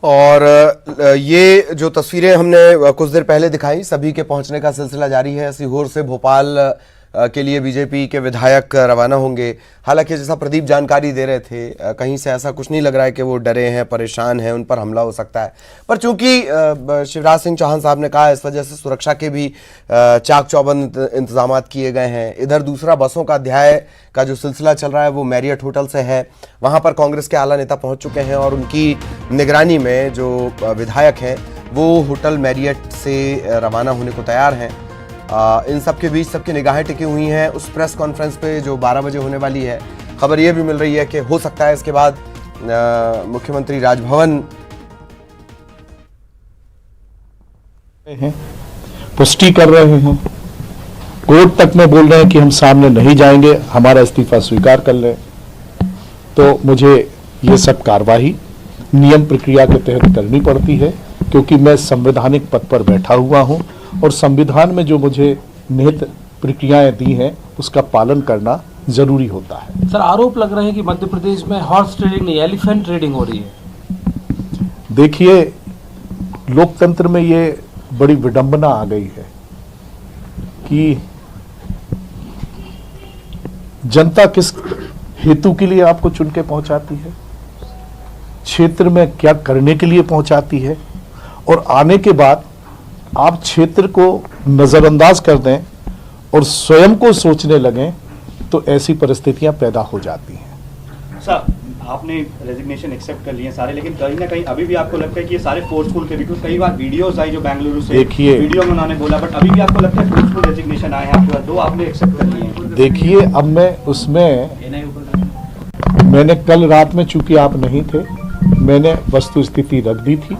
और ये जो तस्वीरें हमने कुछ देर पहले दिखाई, सभी के पहुंचने का सिलसिला जारी है। सीहोर से भोपाल के लिए बीजेपी के विधायक रवाना होंगे। हालांकि जैसा प्रदीप जानकारी दे रहे थे, कहीं से ऐसा कुछ नहीं लग रहा है कि वो डरे हैं, परेशान हैं, उन पर हमला हो सकता है। पर चूंकि शिवराज सिंह चौहान साहब ने कहा, इस वजह से सुरक्षा के भी चाक चौबंद इंतजाम किए गए हैं। इधर दूसरा बसों का अध्याय का जो सिलसिला चल रहा है वो मैरियट होटल से है। वहां पर कांग्रेस के आला नेता पहुंच चुके हैं और उनकी निगरानी में जो विधायक हैं वो होटल मैरियट से रवाना होने को तैयार हैं। इन सब के बीच सबकी निगाहें टिकी हुई हैं उस प्रेस कॉन्फ्रेंस पे जो 12 बजे होने वाली है। खबर यह भी मिल रही है कि हो सकता है इसके बाद मुख्यमंत्री राजभवन पुष्टि कर रहे हैं, कोर्ट तक में बोल रहे हैं कि हम सामने नहीं जाएंगे, हमारा इस्तीफा स्वीकार कर लें। तो मुझे ये सब कार्रवाई नियम प्रक्रिया के तहत करनी पड़ती है, क्योंकि मैं संवैधानिक पद पर बैठा हुआ हूं और संविधान में जो मुझे निहित प्रक्रियाएं दी हैं उसका पालन करना जरूरी होता है। सर, आरोप लग रहे हैं कि मध्य प्रदेश में हॉर्स ट्रेडिंग नहीं, एलिफेंट ट्रेडिंग हो रही है। देखिए, लोकतंत्र में ये बड़ी विडंबना आ गई है कि जनता किस हेतु के लिए आपको चुन के पहुंचाती है, क्षेत्र में क्या करने के लिए पहुंचाती है, और आने के बाद आप क्षेत्र को नजरअंदाज कर दें और स्वयं को सोचने लगें तो ऐसी परिस्थितियां पैदा हो जाती हैं। सर, आपने रेजिग्नेशन एक्सेप्ट कर लिए सारे, लेकिन कहीं ना कहीं अभी भी आपको लगता है कि ये सारे फोर्सफुल थे? बिकॉज कई बार वीडियोस आई जो बेंगलुरु से, देखिए, वीडियो में उन्होंने बोला, बट अभी भी आपको लगता है फोर्सफुल रेजिग्नेशन आए हैं आपके पास, दो आपने एक्सेप्ट कर लिए? देखिए, अब मैं उसमें मैंने कल रात में, चूंकि आप नहीं थे, मैंने वस्तु स्थिति रख दी थी।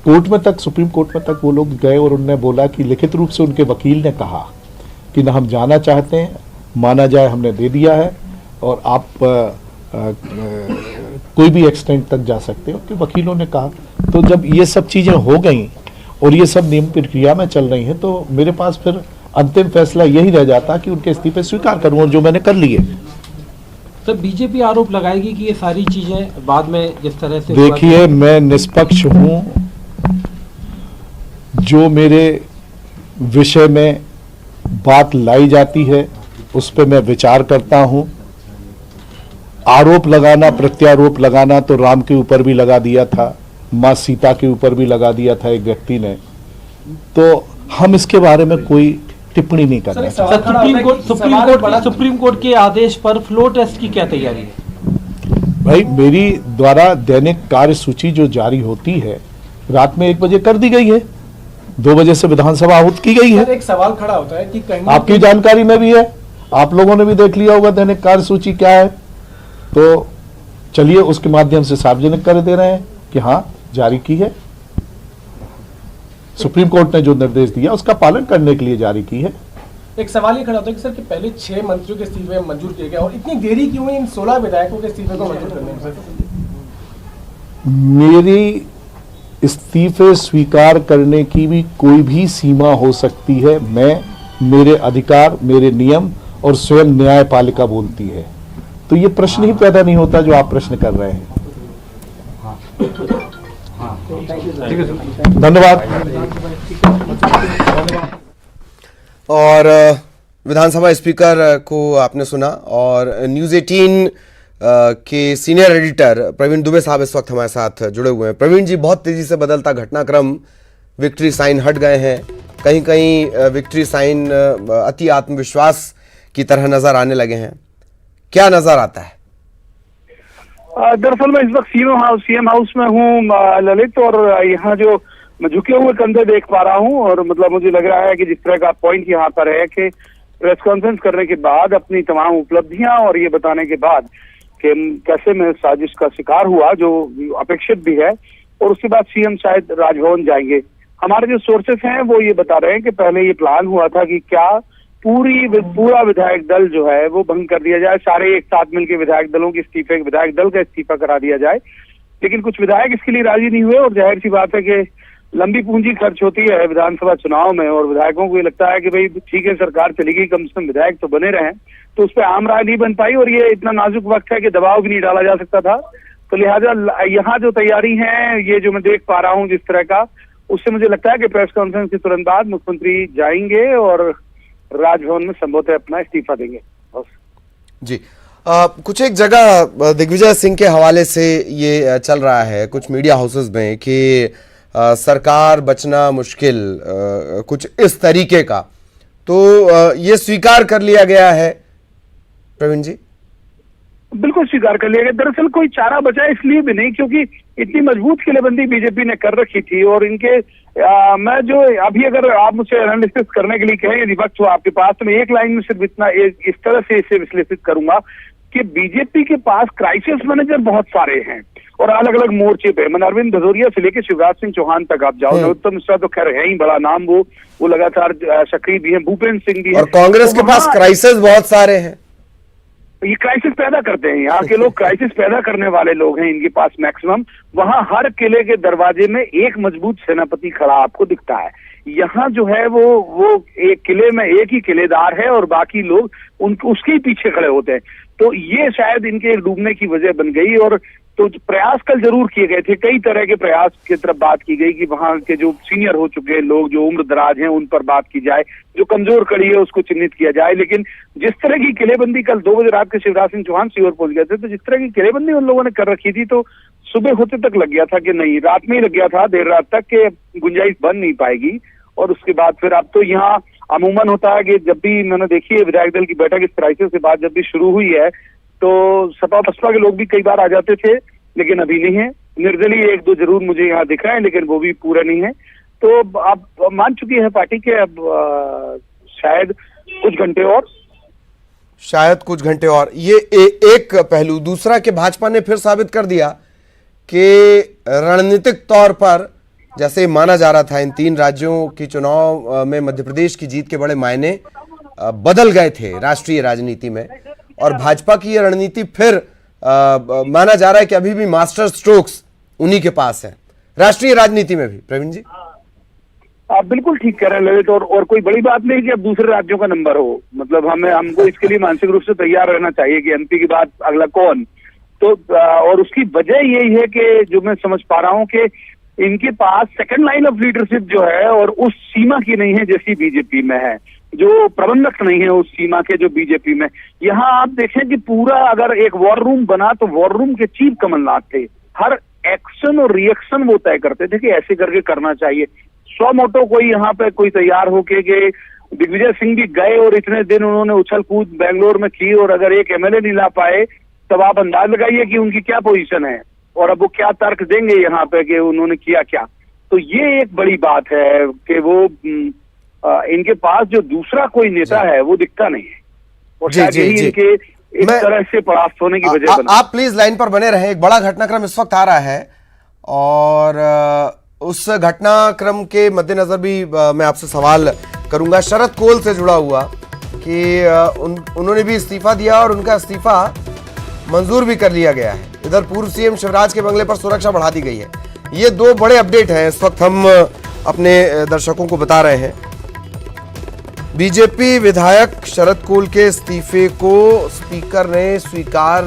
कोर्ट में तक, सुप्रीम कोर्ट में तक वो लोग गए और उन्होंने बोला कि लिखित रूप से उनके वकील ने कहा कि ना हम जाना चाहते हैं, माना जाए हमने दे दिया है और आप कोई भी एक्सटेंट तक जा सकते हो, उनके वकीलों ने कहा। तो जब ये सब चीजें हो गई और ये सब नियम प्रक्रिया में चल रही हैं तो मेरे पास फिर अंतिम फैसला यही रह जाता कि उनके इस्तीफे स्वीकार करूं, और जो मैंने कर लिए। तो बीजेपी आरोप लगाएगी कि ये सारी चीजें बाद में जिस तरह से, देखिए, मैं निष्पक्ष हूं, जो मेरे विषय में बात लाई जाती है उस पर मैं विचार करता हूं। आरोप लगाना, प्रत्यारोप लगाना तो राम के ऊपर भी लगा दिया था, मां सीता के ऊपर भी लगा दिया था एक व्यक्ति ने, तो हम इसके बारे में कोई टिप्पणी नहीं कर रहे। सुप्रीम कोर्ट के आदेश पर फ्लो टेस्ट की क्या तैयारी है? भाई, मेरी द्वारा दैनिक कार्य सूची जो जारी होती है रात में 1 बजे कर दी गई है, 2 बजे से विधानसभा आहूत की गई है। एक सवाल खड़ा होता है कि कहीं आपकी जानकारी में भी है, आप लोगों ने भी देख लिया होगा दैनिक कार्य सूची क्या है, तो चलिए उसके माध्यम से सार्वजनिक कर दे रहे हैं कि हाँ, जारी की है। सुप्रीम कोर्ट ने जो निर्देश दिया उसका पालन करने के लिए जारी की है। एक सवाल ये खड़ा होता है कि सर कि पहले 6 मंत्रियों के इस्तीफे मंजूर किए गए और इतनी देरी क्यों हुई इन 16 विधायकों के इस्तीफे को मंजूर करने में? मेरी इस्तीफे स्वीकार करने की भी कोई भी सीमा हो सकती है। मैं, मेरे अधिकार, मेरे नियम और स्वयं न्यायपालिका बोलती है, तो ये प्रश्न ही पैदा नहीं होता जो आप प्रश्न कर रहे हैं। धन्यवाद। और विधानसभा स्पीकर को आपने सुना, और न्यूज़ 18 के सीनियर एडिटर प्रवीण दुबे साहब इस वक्त हमारे साथ जुड़े हुए हैं। प्रवीण जी, बहुत तेजी से बदलता घटनाक्रम, विक्ट्री साइन हट गए हैं, कहीं कहीं विक्ट्री साइन अति आत्मविश्वास की तरह नजर आने लगे हैं, क्या नजर आता है? दरअसल मैं इस वक्त सीएम हाउस में हूँ ललित, और यहाँ जो झुके हुए कंधे देख पा रहा हूँ, और मतलब मुझे लग रहा है कि जिस तरह का पॉइंट यहाँ पर है कि प्रेस कॉन्फ्रेंस करने के बाद अपनी तमाम उपलब्धियां और ये बताने के बाद कि कैसे मैं साजिश का शिकार हुआ, जो अपेक्षित भी है, और उसके बाद सीएम शायद राजभवन जाएंगे। हमारे जो सोर्सेस हैं वो ये बता रहे हैं कि पहले ये प्लान हुआ था कि क्या पूरा विधायक दल जो है वो भंग कर दिया जाए, सारे एक साथ मिलकर विधायक दलों के इस्तीफे, विधायक दल का इस्तीफा करा दिया जाए, लेकिन कुछ विधायक इसके लिए राजी नहीं हुए। और जाहिर सी बात है कि लंबी पूंजी खर्च होती है विधानसभा चुनाव में, और विधायकों को ये लगता है कि भाई ठीक है, सरकार चली गई, कम से कम विधायक तो बने रहे, तो उस पर आम राय नहीं बन पाई। और ये इतना नाजुक वक्त है कि दबाव भी नहीं डाला जा सकता था, तो लिहाजा यहाँ जो तैयारी है, ये जो मैं देख पा रहा हूँ जिस तरह का, उससे मुझे लगता है कि प्रेस कॉन्फ्रेंस के तुरंत बाद मुख्यमंत्री जाएंगे और राजभवन में संभवतः अपना इस्तीफा देंगे। बस जी कुछ एक जगह दिग्विजय सिंह के हवाले से ये चल रहा है कुछ मीडिया हाउसेस में कि सरकार बचना मुश्किल, कुछ इस तरीके का, तो ये स्वीकार कर लिया गया है प्रवीण जी? बिल्कुल स्वीकार कर लिया गया। दरअसल कोई चारा बचा इसलिए भी नहीं क्योंकि इतनी मजबूत किलेबंदी बीजेपी ने कर रखी थी, और इनके मैं जो अभी अगर आप मुझसे एनालिसिस करने के लिए कहें विपक्ष हो आपके पास, तो मैं एक लाइन में सिर्फ इतना इस तरह से इसे विश्लेषित करूंगा कि बीजेपी के पास क्राइसिस मैनेजर बहुत सारे हैं और अलग अलग मोर्चे पे, मैं अरविंद भदौरिया से लेकर शिवराज सिंह चौहान तक आप जाओ, नरोत्तम मिश्रा तो खैर है ही बड़ा नाम, वो लगातार सक्रिय भी है, भूपेंद्र सिंह भी है, और कांग्रेस के पास क्राइसिस बहुत सारे हैं। ये क्राइसिस पैदा करते हैं, यहाँ के लोग क्राइसिस पैदा करने वाले लोग हैं इनके पास मैक्सिमम। वहां हर किले के दरवाजे में एक मजबूत सेनापति खड़ा आपको दिखता है। यहाँ जो है वो एक किले में एक ही किलेदार है और बाकी लोग उसके ही पीछे खड़े होते हैं। तो ये शायद इनके डूबने की वजह बन गई। और तो प्रयास कल जरूर किए गए थे, कई तरह के प्रयास की तरफ बात की गई कि वहां के जो सीनियर हो चुके लोग, जो उम्र दराज हैं, उन पर बात की जाए, जो कमजोर कड़ी है उसको चिन्हित किया जाए। लेकिन जिस तरह की किलेबंदी कल 2 बजे रात के शिवराज सिंह चौहान सीहोर पहुंच गए थे, तो जिस तरह की किलेबंदी उन लोगों ने कर रखी थी, तो सुबह होते तक लग गया था कि नहीं, रात में ही लग गया था, देर रात तक के गुंजाइश बन नहीं पाएगी। और उसके बाद फिर अब तो यहाँ अमूमन होता है कि जब भी मैंने देखी है विधायक दल की बैठक इस क्राइसिस के बाद जब भी शुरू हुई है, तो सपा बसपा के लोग भी कई बार आ जाते थे, लेकिन अभी नहीं है। निर्दलीय 1-2 जरूर मुझे यहाँ दिख रहे हैं, लेकिन वो भी पूरा नहीं है। तो अब मान चुकी है पार्टी के अब शायद कुछ घंटे और ये एक पहलू। दूसरा कि भाजपा ने फिर साबित कर दिया कि रणनीतिक तौर पर, जैसे माना जा रहा था इन 3 राज्यों की चुनाव में मध्य प्रदेश की जीत के बड़े मायने बदल गए थे राष्ट्रीय राजनीति में, और भाजपा की ये रणनीति फिर माना जा रहा है कि अभी भी मास्टर स्ट्रोक्स उन्हीं के पास है राष्ट्रीय राजनीति में भी। प्रवीण जी आप बिल्कुल ठीक कह रहे हैं ललित, और कोई बड़ी बात नहीं कि अब दूसरे राज्यों का नंबर हो, मतलब हमको इसके लिए मानसिक रूप से तैयार रहना चाहिए कि एमपी के बाद अगला कौन। तो और उसकी वजह यही है कि जो मैं समझ पा रहा हूं कि इनके पास सेकंड लाइन ऑफ लीडरशिप जो है और उस सीमा की नहीं है जैसी बीजेपी में है, जो प्रबंधक नहीं है उस सीमा के जो बीजेपी में। यहाँ आप देखें कि पूरा अगर एक वॉर रूम बना तो वॉर रूम के चीफ कमलनाथ थे, हर एक्शन और रिएक्शन वो तय करते थे कि ऐसे करके करना चाहिए। 100 मोटो कोई यहाँ पे कोई तैयार होके कि दिग्विजय सिंह भी गए और इतने दिन उन्होंने उछल कूद बेंगलोर में की, और अगर एक एमएलए नहीं ला पाए तब आप अंदाज लगाइए कि उनकी क्या पोजीशन है और अब वो क्या तर्क देंगे यहाँ पे कि उन्होंने किया क्या। तो ये एक बड़ी बात है कि वो इनके पास जो दूसरा कोई नेता है वो दिखता नहीं है, और शायद यही इनके इस तरह से परास्त होने की वजह बना। आप प्लीज लाइन पर बने रहें। एक बड़ा घटनाक्रम इस वक्त आ रहा है, और उस घटनाक्रम के मद्देनजर भी मैं आपसे सवाल करूंगा शरद कोल से जुड़ा हुआ कि उन्होंने भी इस्तीफा दिया और उनका इस्तीफा मंजूर भी कर लिया गया है। इधर पूर्व सीएम शिवराज के बंगले पर सुरक्षा बढ़ा दी गई है। ये 2 बड़े अपडेट हैं इस वक्त हम अपने दर्शकों को बता रहे हैं। बीजेपी विधायक शरद कोल के इस्तीफे को स्पीकर ने स्वीकार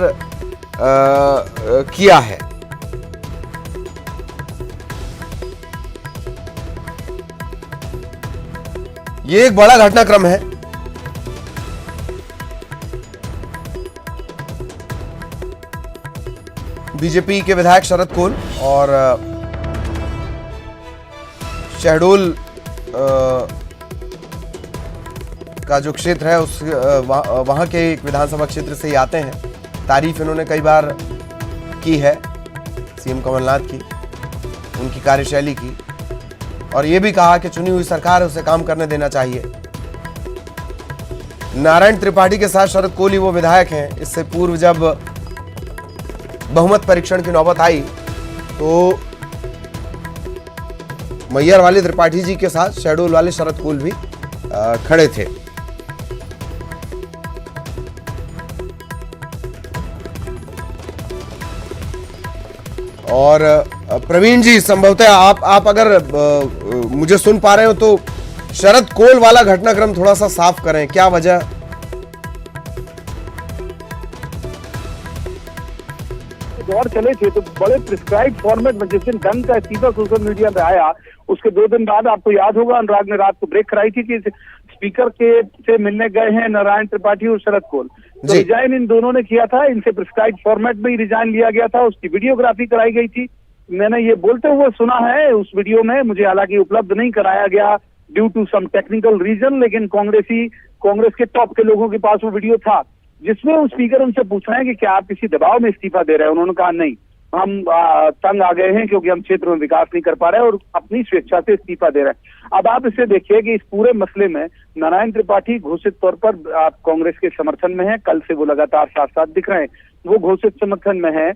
किया है। ये एक बड़ा घटनाक्रम है। बीजेपी के विधायक शरद कोल और शहडोल का जो क्षेत्र है उस वहां के एक विधानसभा क्षेत्र से ही आते हैं। तारीफ इन्होंने कई बार की है सीएम कमलनाथ की, उनकी कार्यशैली की, और ये भी कहा कि चुनी हुई सरकार है उसे काम करने देना चाहिए। नारायण त्रिपाठी के साथ शरद कोल ही वो विधायक हैं। इससे पूर्व जब बहुमत परीक्षण की नौबत आई तो मैयर वाले त्रिपाठी जी के साथ शहडोल वाले शरद कोल भी खड़े थे। और प्रवीण जी संभवतः आप अगर मुझे सुन पा रहे हो तो शरद कोल वाला घटनाक्रम थोड़ा सा साफ करें, क्या वजह? दौर चले थे तो बड़े प्रिस्क्राइब फॉर्मेट में, जिस दिन ढंग का इस्तीफा सोशल मीडिया पे आया उसके 2 दिन बाद आपको याद होगा अनुराग ने रात को ब्रेक कराई थी कि स्पीकर के से मिलने गए हैं नारायण त्रिपाठी और शरद कोल, तो रिजाइन इन दोनों ने किया था, इनसे प्रिस्क्राइब फॉर्मेट में ही रिजाइन लिया गया था, उसकी वीडियोग्राफी कराई गई थी। मैंने ये बोलते हुए सुना है उस वीडियो में, मुझे हालांकि उपलब्ध नहीं कराया गया due to some technical reason, लेकिन कांग्रेस के टॉप के लोगों के पास वो वीडियो था जिसमें उस स्पीकर उनसे पूछ रहे हैं कि क्या आप किसी दबाव में इस्तीफा दे रहे हैं। उन्होंने कहा नहीं, हम तंग आ गए हैं क्योंकि हम क्षेत्र में विकास नहीं कर पा रहे हैं और अपनी स्वेच्छा से इस्तीफा दे रहे हैं। अब आप इसे देखिए कि इस पूरे मसले में नारायण त्रिपाठी घोषित तौर पर कांग्रेस के समर्थन में है, कल से वो लगातार साथ साथ दिख रहे हैं, वो घोषित समर्थन में है।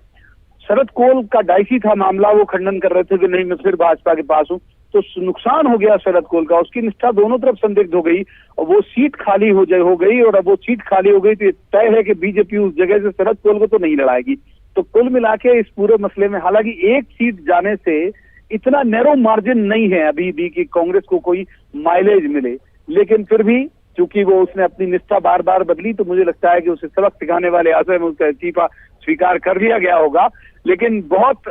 शरद कोल का डाइसी था मामला, वो खंडन कर रहे थे कि नहीं मैं फिर भाजपा के पास हूं, तो नुकसान हो गया शरद कोल का, उसकी निष्ठा दोनों तरफ संदिग्ध हो गई और वो सीट खाली हो गई और अब वो सीट खाली हो गई तो तय है कि बीजेपी उस जगह से शरद कोल को तो नहीं लड़ाएगी। तो कुल मिला के इस पूरे मसले में हालांकि एक सीट जाने से इतना नैरो मार्जिन नहीं है अभी भी कि कांग्रेस को कोई माइलेज मिले, लेकिन फिर भी चूंकि वो उसने अपनी निष्ठा बार बार बदली तो मुझे लगता है कि उसे सबक सिखाने वाले आशय में उसका इस्तीफा स्वीकार कर लिया गया होगा, लेकिन बहुत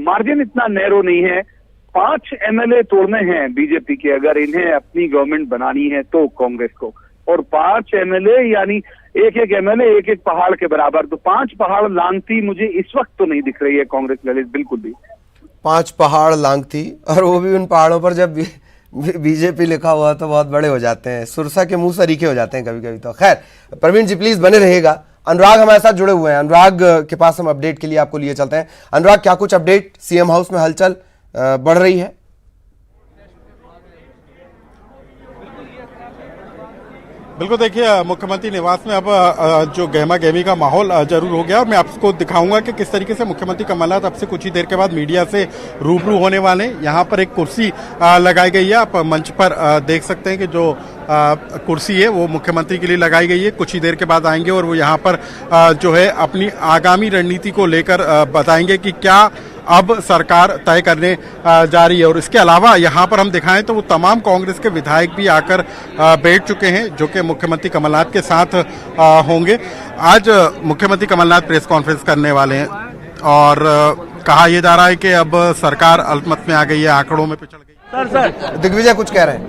मार्जिन इतना नैरो नहीं है। 5 MLA तोड़ने हैं बीजेपी के अगर इन्हें अपनी गवर्नमेंट बनानी है तो कांग्रेस को, और 5 MLA यानी एक MLA एक पहाड़ के बराबर, तो 5 पहाड़ लांघती मुझे इस वक्त तो नहीं दिख रही है कांग्रेस ललित, बिल्कुल भी 5 पहाड़ लांघती, और वो भी उन पहाड़ों पर जब बीजेपी लिखा हुआ तो बहुत बड़े हो जाते हैं, सुरसा के मुंह सरीखे हो जाते हैं कभी कभी। तो खैर प्रवीण जी प्लीज बने रहिएगा। अनुराग हमारे साथ जुड़े हुए हैं, अनुराग के पास हम अपडेट के लिए आपको लिए चलते हैं। अनुराग, क्या कुछ अपडेट, सीएम हाउस में हलचल बढ़ रही है? बिल्कुल, देखिए मुख्यमंत्री निवास में अब जो गहमा गहमी का माहौल जरूर हो गया। मैं आपको दिखाऊंगा कि किस तरीके से मुख्यमंत्री कमलनाथ अब से कुछ ही देर के बाद मीडिया से रूबरू होने वाले हैं। यहाँ पर एक कुर्सी लगाई गई है, आप मंच पर देख सकते हैं कि जो कुर्सी है वो मुख्यमंत्री के लिए लगाई गई है। कुछ ही देर के बाद आएंगे और वो यहाँ पर जो है अपनी आगामी रणनीति को लेकर बताएंगे कि क्या अब सरकार तय करने जा रही है। और इसके अलावा यहाँ पर हम दिखाएं तो वो तमाम कांग्रेस के विधायक भी आकर बैठ चुके हैं जो कि मुख्यमंत्री कमलनाथ के साथ होंगे। आज मुख्यमंत्री कमलनाथ प्रेस कॉन्फ्रेंस करने वाले हैं और कहा यह जा रहा है कि अब सरकार अल्पमत में आ गई है, आंकड़ों में पिछड़ गई। दिग्विजय कुछ कह रहे हैं?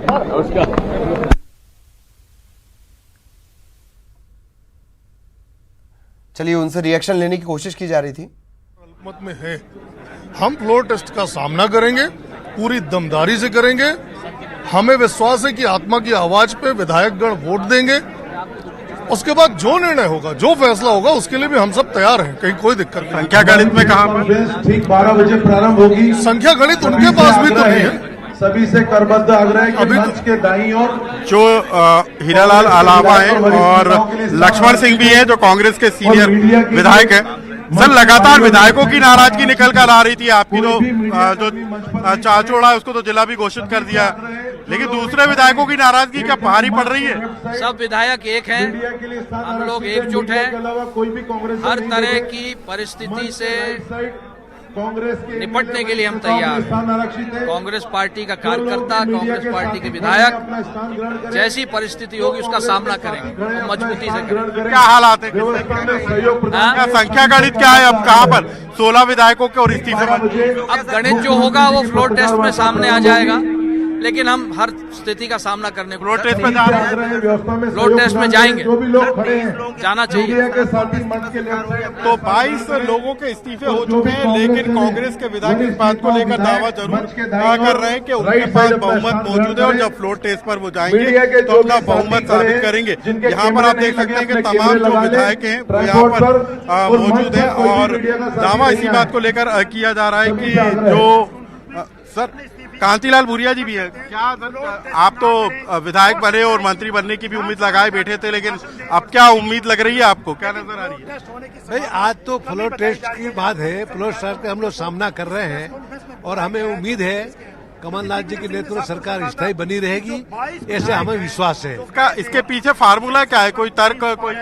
चलिए उनसे रिएक्शन लेने की कोशिश की जा रही थी। अल्पमत में है, हम फ्लोर टेस्ट का सामना करेंगे, पूरी दमदारी से करेंगे। हमें विश्वास है कि आत्मा की आवाज पे विधायकगण वोट देंगे। उसके बाद जो निर्णय होगा, जो फैसला होगा, उसके लिए भी हम सब तैयार हैं, कहीं कोई दिक्कत नहीं। संख्या गणित में कहाँ पर ठीक 12 बजे प्रारंभ होगी। संख्या गणित उनके पास भी तो नहीं है। सभी से करबद्ध आग्रह है कि मंच के दाईं ओर जो हीरालाल अलावा है और लक्ष्मण सिंह भी है जो कांग्रेस के सीनियर विधायक है। सर, लगातार विधायकों की नाराजगी निकल कर आ रही थी। आपकी तो जो चाचोड़ा है उसको तो जिला भी घोषित कर दिया, लेकिन दूसरे विधायकों की नाराजगी क्या भारी पड़ रही है? सब विधायक एक हैं, हम लोग एकजुट हैं, हर तरह की परिस्थिति से निपटने के लिए हम तैयार हैं। कांग्रेस पार्टी का कार्यकर्ता, कांग्रेस पार्टी के विधायक जैसी परिस्थिति होगी उसका सामना करेंगे, मजबूती से करेंगे। क्या हालात है? क्या संख्या गणित क्या है? अब कहाँ पर 16 विधायकों के और इस्तीफे? अब गणित जो होगा वो फ्लोर टेस्ट में सामने आ जाएगा, लेकिन हम हर स्थिति का सामना करने को फ्लोर टेस्ट में जा रहे हैं। फ्लोर टेस्ट में जाएंगे, जाना चाहिए। तो 22 लोगों के इस्तीफे हो चुके हैं, लेकिन कांग्रेस के विधायक इस बात को लेकर दावा जरूर कर रहे हैं कि उनके पास बहुमत मौजूद है और जब फ्लोर टेस्ट पर वो जाएंगे तो अपना बहुमत साबित करेंगे। यहाँ पर आप देख सकते हैं कि तमाम जो विधायक हैं वो यहाँ पर मौजूद है और दावा इसी बात को लेकर किया जा रहा है कि जो सर कांतिलाल भूरिया जी भी है। क्या आप तो विधायक बने और मंत्री बनने की भी उम्मीद लगाए बैठे थे, लेकिन अब क्या उम्मीद लग रही है आपको, क्या नजर आ रही है? भाई आज तो फ्लोर टेस्ट की बात है, फ्लोर टेस्ट का हम लोग सामना कर रहे हैं और हमें उम्मीद है कमलनाथ जी की नेतृत्व में सरकार स्थायी बनी रहेगी, ऐसे हमें विश्वास है। इसके पीछे फार्मूला क्या है? कोई तर्क, कोई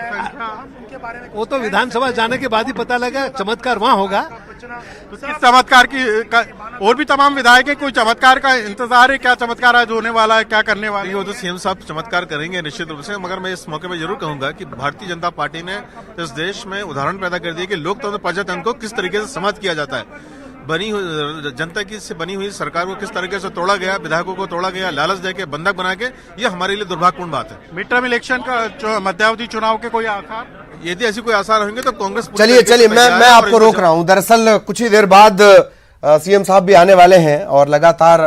वो तो विधानसभा जाने के बाद ही पता लगा, चमत्कार वहाँ होगा तो किस चमत्कार और भी तमाम विधायक है, कोई चमत्कार का इंतजार है? क्या चमत्कार आज होने वाला है, क्या करने वाले? वो तो सीएम साहब चमत्कार करेंगे निश्चित रूप से, मगर मैं इस मौके पर जरूर कहूंगा कि भारतीय जनता पार्टी ने इस देश में उदाहरण पैदा कर दिया कि लोकतंत्र प्रजातंत्र को किस तरीके से समाप्त किया जाता है। बनी हुई जनता की से बनी हुई सरकार को किस तरीके से तोड़ा गया, विधायकों को तोड़ा गया, लालच देके बंधक बना के, ये हमारे लिए दुर्भाग्यपूर्ण बात है। मिड टर्म इलेक्शन का मध्यावधि चुनाव के कोई आसार? यदि ऐसी कोई आसार होंगे तो कांग्रेस चलिए मैं आपको रोक रहा हूं। दरअसल कुछ ही देर बाद सीएम साहब भी आने वाले हैं और लगातार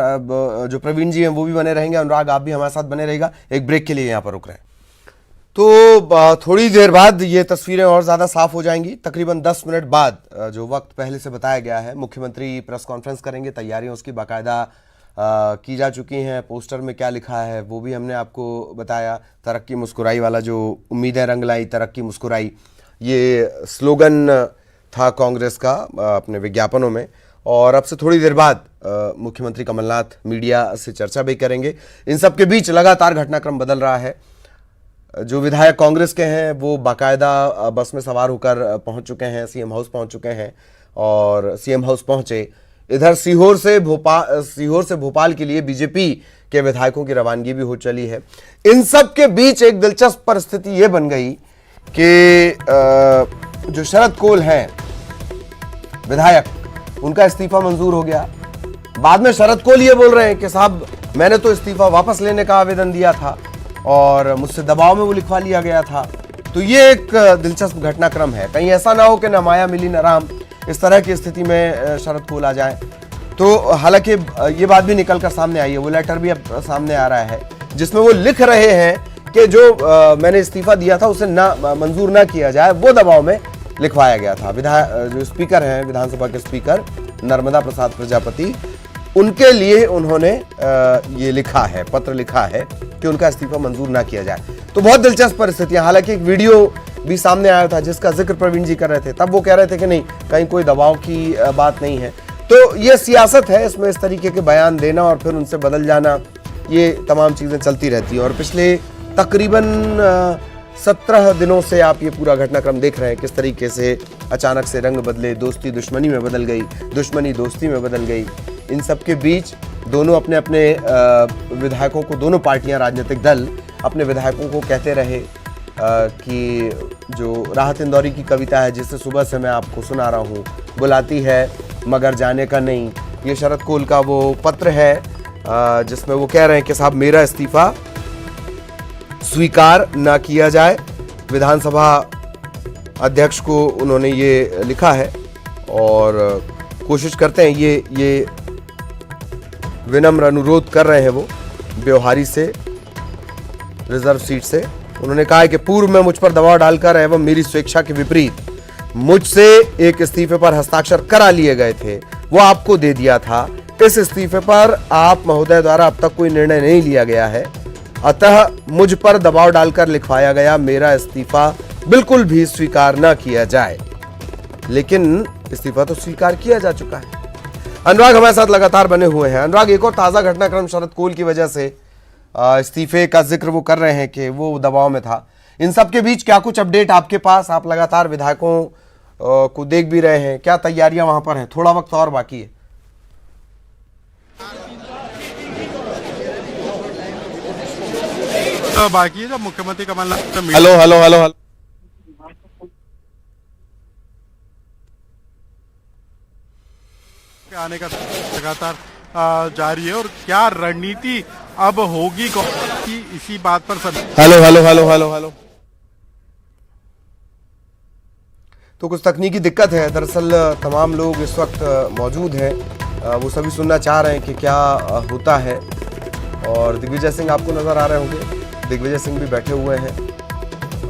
जो प्रवीण जी हैं वो भी बने रहेंगे, अनुराग आप भी हमारे साथ बने रहेगा। एक ब्रेक के लिए यहाँ पर रुक रहे हैं, तो थोड़ी देर बाद ये तस्वीरें और ज्यादा साफ हो जाएंगी। तकरीबन 10 मिनट बाद जो वक्त पहले से बताया गया है, मुख्यमंत्री प्रेस कॉन्फ्रेंस करेंगे। तैयारियां उसकी बाकायदा की जा चुकी हैं। पोस्टर में क्या लिखा है वो भी हमने आपको बताया। तरक्की मुस्कुराई वाला जो उम्मीदें रंग लाई, तरक्की मुस्कुराई, ये स्लोगन था कांग्रेस का अपने विज्ञापनों में। और अब से थोड़ी देर बाद मुख्यमंत्री कमलनाथ मीडिया से चर्चा भी करेंगे। इन सब के बीच लगातार घटनाक्रम बदल रहा है। जो विधायक कांग्रेस के हैं वो बाकायदा बस में सवार होकर पहुंच चुके हैं, सीएम हाउस पहुंच चुके हैं। और सीएम हाउस पहुंचे, इधर सीहोर से भोपाल के लिए बीजेपी के विधायकों की रवानगी भी हो चली है। इन सब के बीच एक दिलचस्प परिस्थिति ये बन गई कि जो शरद कोल हैं विधायक, उनका इस्तीफा मंजूर हो गया। बाद में शरद कोल ये बोल रहे हैं कि साहब मैंने तो इस्तीफा वापस लेने का आवेदन दिया था और मुझसे दबाव में वो लिखवा लिया गया था। तो ये एक दिलचस्प घटनाक्रम है। कहीं ऐसा ना हो कि न माया मिली न राम, इस तरह की स्थिति में शरद कोल आ जाए। तो हालांकि ये बात भी निकल कर सामने आई है, वो लेटर भी अब सामने आ रहा है जिसमें वो लिख रहे हैं कि जो मैंने इस्तीफा दिया था उसे ना मंजूर ना किया जाए, वो दबाव में लिखवाया गया था। जो स्पीकर हैं, विधानसभा के स्पीकर नर्मदा प्रसाद प्रजापति, उनके लिए उन्होंने ये लिखा है, पत्र लिखा है कि उनका इस्तीफा मंजूर ना किया जाए। तो बहुत दिलचस्प परिस्थितियां। हालांकि एक वीडियो भी सामने आया था जिसका जिक्र प्रवीण जी कर रहे थे, तब वो कह रहे थे कि नहीं, कहीं कोई दबाव की बात नहीं है। तो ये सियासत है, इसमें इस तरीके के बयान देना और फिर उनसे बदल जाना, ये तमाम चीजें चलती रहती है। और पिछले तकरीबन 17 दिनों से आप ये पूरा घटनाक्रम देख रहे हैं, किस तरीके से अचानक से रंग बदले, दोस्ती दुश्मनी में बदल गई, दुश्मनी दोस्ती में बदल गई। इन सब के बीच दोनों अपने अपने विधायकों को, दोनों पार्टियां, राजनीतिक दल अपने विधायकों को कहते रहे कि जो राहत इंदौरी की कविता है जिसे सुबह से मैं आपको सुना रहा हूँ, बुलाती है मगर जाने का नहीं, ये शरद कोल का वो पत्र है जिसमें वो कह रहे हैं कि साहब मेरा इस्तीफा स्वीकार ना किया जाए। विधानसभा अध्यक्ष को उन्होंने ये लिखा है और कोशिश करते हैं, ये विनम्र अनुरोध कर रहे हैं वो ब्योहारी से, रिजर्व सीट से। उन्होंने कहा है कि पूर्व में मुझ पर दबाव डालकर एवं मेरी स्वेच्छा के विपरीत मुझसे एक इस्तीफे पर हस्ताक्षर करा लिए गए थे, वो आपको दे दिया था। इस इस्तीफे पर आप महोदय द्वारा अब तक कोई निर्णय नहीं लिया गया है, अतः मुझ पर दबाव डालकर लिखवाया गया मेरा इस्तीफा बिल्कुल भी स्वीकार न किया जाए। लेकिन इस्तीफा तो स्वीकार किया जा चुका है। अनुराग हमारे साथ लगातार बने हुए हैं। अनुराग, एक और ताजा घटनाक्रम शरद कोल की वजह से इस्तीफे का जिक्र वो कर रहे हैं कि वो दबाव में था। इन सब के बीच क्या कुछ अपडेट आपके पास? आप लगातार विधायकों को देख भी रहे हैं, क्या तैयारियां वहां पर हैं? थोड़ा वक्त और बाकी है। बाकी है जब मुख्यमंत्री कमलनाथ हेलो आने का लगातार जारी है और क्या रणनीति अब होगी कि इसी बात पर सब हेलो। तो कुछ तकनीकी दिक्कत है। दरअसल तमाम लोग इस वक्त मौजूद हैं, वो सभी सुनना चाह रहे हैं कि क्या होता है। और दिग्विजय सिंह आपको नजर आ रहे होंगे, दिग्विजय सिंह भी बैठे हुए हैं।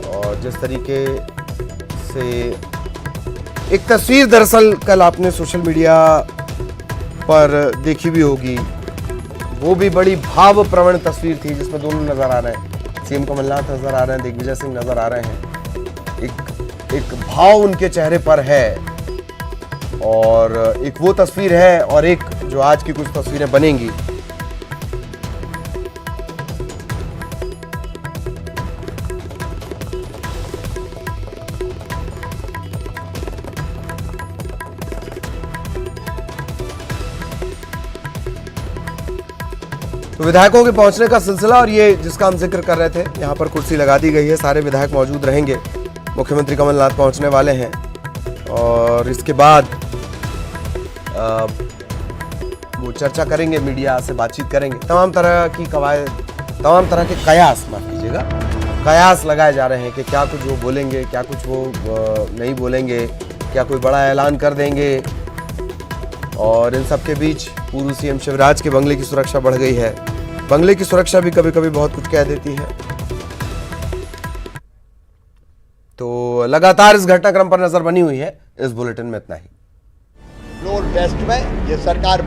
और जिस तरीके से एक तस्वीर दरअसल कल आपने सोशल मीडिया पर देखी भी होगी, वो भी बड़ी भाव प्रवण तस्वीर थी जिसमें दोनों नजर आ रहे हैं, सीएम कमलनाथ नजर आ रहे हैं, दिग्विजय सिंह नजर आ रहे हैं। एक भाव उनके चेहरे पर है और एक वो तस्वीर है और एक जो आज की कुछ तस्वीरें बनेंगी। तो विधायकों के पहुंचने का सिलसिला और ये जिसका हम जिक्र कर रहे थे, यहाँ पर कुर्सी लगा दी गई है, सारे विधायक मौजूद रहेंगे। मुख्यमंत्री कमलनाथ पहुंचने वाले हैं और इसके बाद वो चर्चा करेंगे, मीडिया से बातचीत करेंगे। तमाम तरह की कवायद, तमाम तरह के कयास, माफ कीजिएगा, कयास लगाए जा रहे हैं कि क्या कुछ वो बोलेंगे, क्या कुछ वो नहीं बोलेंगे, क्या कोई बड़ा ऐलान कर देंगे। और इन सब के बीच पूर्व सीएम शिवराज के बंगले की सुरक्षा बढ़ गई है। बंगले की सुरक्षा भी कभी कभी बहुत कुछ कह देती है। तो लगातार इस घटनाक्रम पर नजर बनी हुई है। इस बुलेटिन में इतना ही। फ्लोर टेस्ट में ये सरकार